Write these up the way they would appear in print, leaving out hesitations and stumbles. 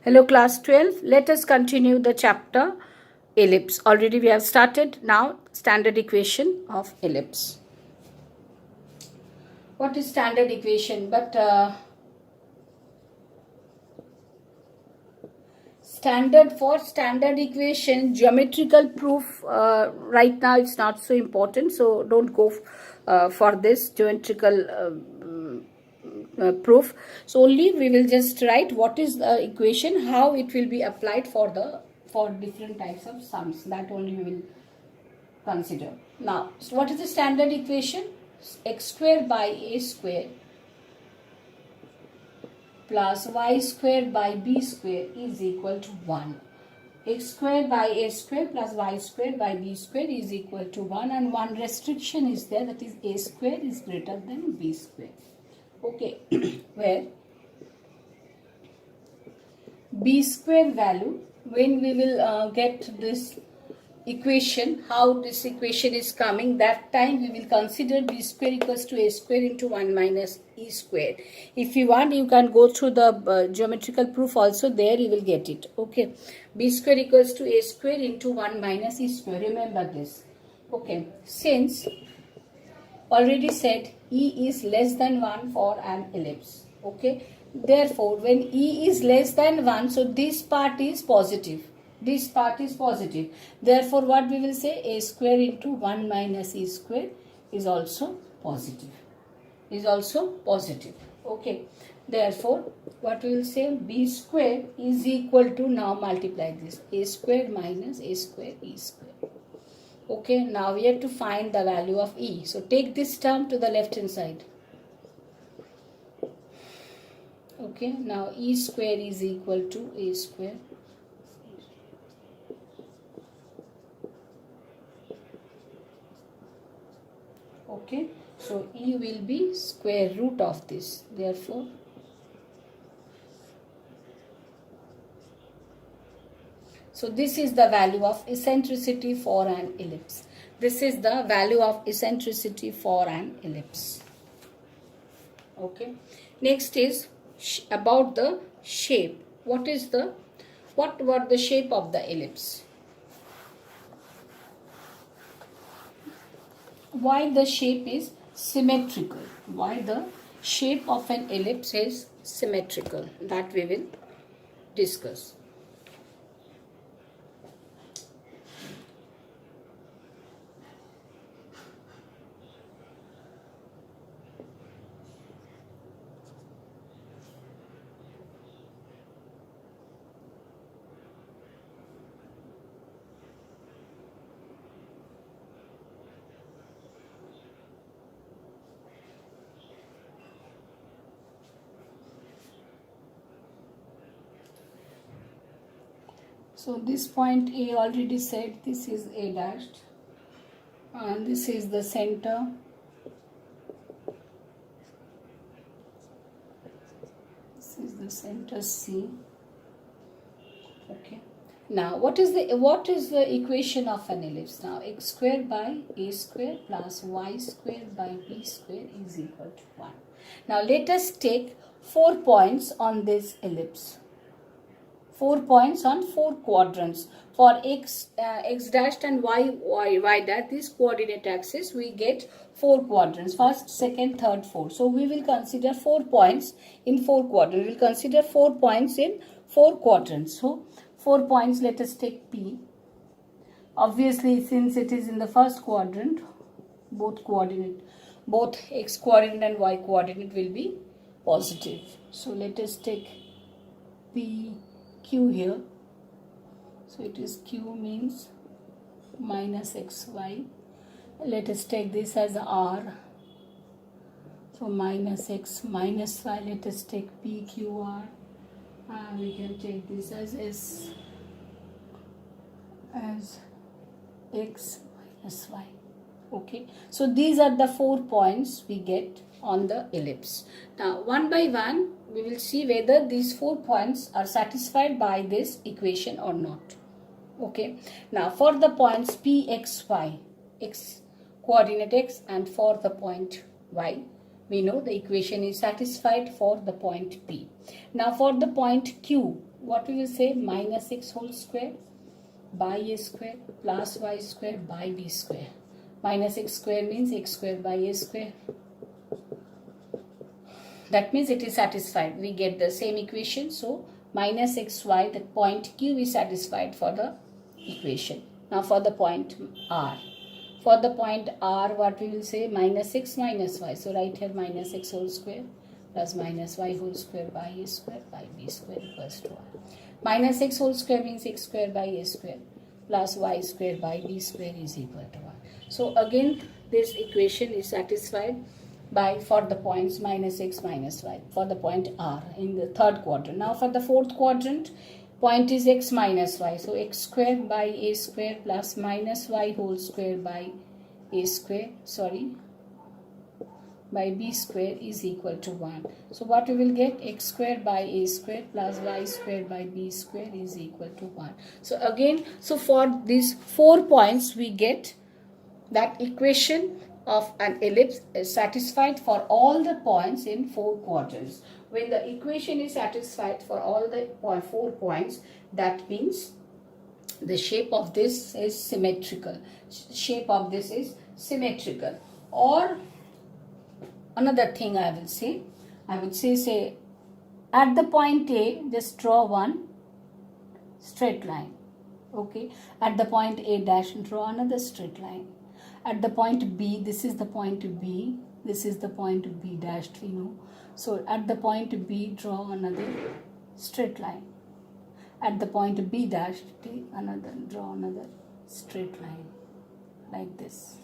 Hello class 12, let us continue the chapter ellipse. Already we have started. Now standard equation of ellipse. What is standard equation? Standard equation, geometrical proof, right now it's not so important, so don't go for this geometrical proof. So only we will just write what is the equation, how it will be applied for different types of sums. That only we will consider. Now, so what is the standard equation? X square by a square plus y square by b square is equal to 1. X square by a square plus y square by b square is equal to 1, and one restriction is there, that is a square is greater than b square. Okay, where b square value, when we will get this equation, how this equation is coming, that time we will consider b square equals to a square into 1 minus e square. If you want, you can go through the geometrical proof also, there you will get it. Okay, b square equals to a square into 1 minus e square, remember this. Okay, since already said e is less than 1 for an ellipse. Okay, therefore when e is less than 1, so this part is positive. This part is positive. Therefore, what we will say, a square into 1 minus e square is also positive. Is also positive. Okay. Therefore, what we will say, b square is equal to, now multiply this, a square minus a square e square. Okay. Now we have to find the value of e. So take this term to the left hand side. Okay. Now e square is equal to a square. Okay, so e will be square root of this. Therefore, so this is the value of eccentricity for an ellipse. This is the value of eccentricity for an ellipse. Okay. Next is about the shape. What the shape of the ellipse? Why the shape is symmetrical? Why the shape of an ellipse is symmetrical? That we will discuss. So this point A, already said, this is A dashed, and this is the center. This is the center C. Okay. Now what is the equation of an ellipse? Now x square by a square plus y square by b square is equal to 1. Now let us take 4 points on this ellipse. 4 points on 4 quadrants. For x dashed and y dashed, this coordinate axis, we get 4 quadrants. First, second, third, fourth. So we will consider 4 points in 4 quadrants. We will consider 4 points in 4 quadrants. So 4 points, let us take P. Obviously, since it is in the first quadrant, both x coordinate and y coordinate will be positive. So let us take P, Q here. So it is Q means minus xy. Let us take this as R. So minus x minus y. Let us take PQR. And we can take this as S as x minus y. Okay. So these are the 4 points we get on the ellipse. Now one by one we will see whether these 4 points are satisfied by this equation or not. Okay. Now for the points P, X, Y, X coordinate X, and for the point Y, we know the equation is satisfied for the point P. Now for the point Q, what we will say, minus x whole square by a square plus y square by b square. Minus x square means x square by a square. That means it is satisfied. We get the same equation. So minus xy, the point Q is satisfied for the equation. Now for the point R. For the point R, what we will say, minus x minus y. So write here minus x whole square plus minus y whole square by a square by b square equals to R. Minus x whole square means x square by a square plus y square by b square is equal to R. So again this equation is satisfied by for the points minus x minus y for the point R in the third quadrant. Now for the fourth quadrant, point is x minus y. So x square by a square plus minus y whole square by a square, by b square is equal to 1. So what we will get, x square by a square plus y square by b square is equal to 1. So again, so for these 4 points we get that equation of an ellipse is satisfied for all the points in 4 quadrants. When the equation is satisfied for all the 4 points, that means the shape of this is symmetrical. Shape of this is symmetrical. Or another thing I would say at the point A, just draw one straight line. Okay, at the point A dash, draw another straight line. At the point B, this is the point B, this is the point B dashed, we know. So at the point B, draw another straight line. At the point B dashed, draw another straight line like this.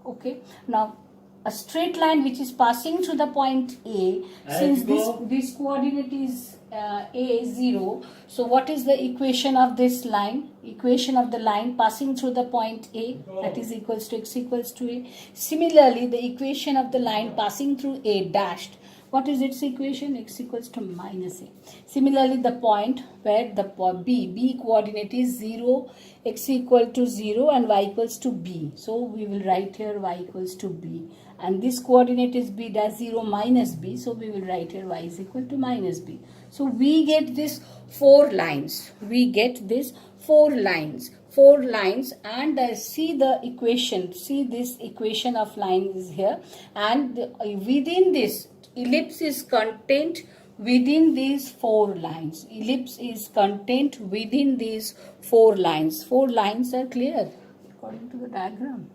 Okay, now a straight line which is passing through the point A, since this coordinate is A 0, so what is the equation of this line? Equation of the line passing through the point A, that is equals to x equals to A. Similarly, the equation of the line passing through A dashed, what is its equation? X equals to minus A. Similarly, the point where the B coordinate is 0, x equal to 0 and y equals to B. So we will write here y equals to B. And this coordinate is B dash 0 minus B. So we will write here y is equal to minus B. So we get this 4 lines. We get this 4 lines. 4 lines, and see the equation. See this equation of line is here. And within this, ellipse is contained within these 4 lines. Ellipse is contained within these 4 lines. 4 lines are clear according to the diagram.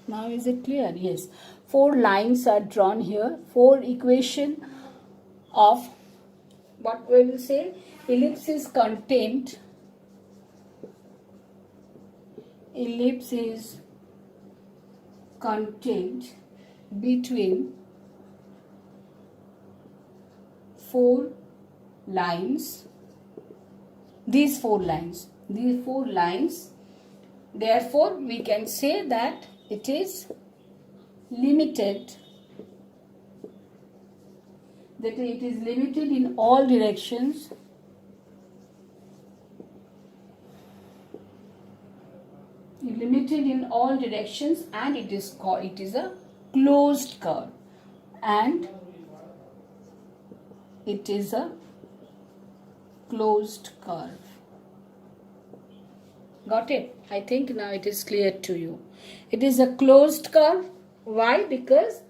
Now is it clear? Yes. 4 lines are drawn here. 4 equation of what we will say, ellipse is contained. Ellipse is contained between 4 lines. These 4 lines. Therefore, we can say that it is limited. That it is limited in all directions. Limited in all directions, and it is a closed curve, and it is a closed curve. Got it? I think now it is clear to you. It is a closed curve. Why? Because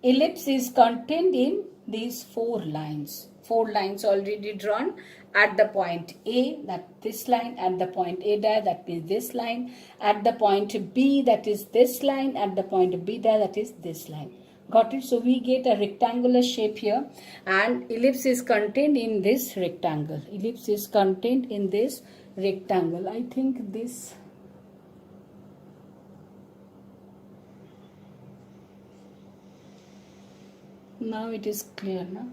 ellipse is contained in these 4 lines. 4 lines already drawn at the point A, that this line, at the point A dash, that is this line, at the point B, that is this line, at the point B dash, that is this line. Got it? So we get a rectangular shape here, and ellipse is contained in this rectangle. Ellipse is contained in this rectangle. I think this now it is clear now.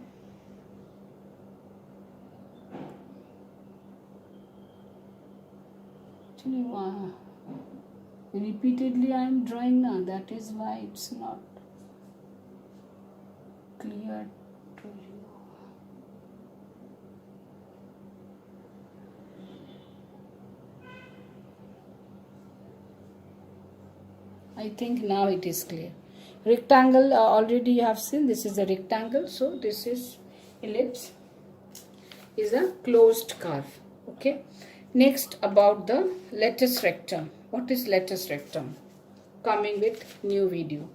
Actually, repeatedly I am drawing now. That is why it's not clear to you. I think now it is clear. Rectangle already you have seen. This is a rectangle. So this is ellipse. is a closed curve. Okay. Next, about the lattice rectum. What is lattice rectum? Coming with new video.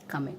Coming.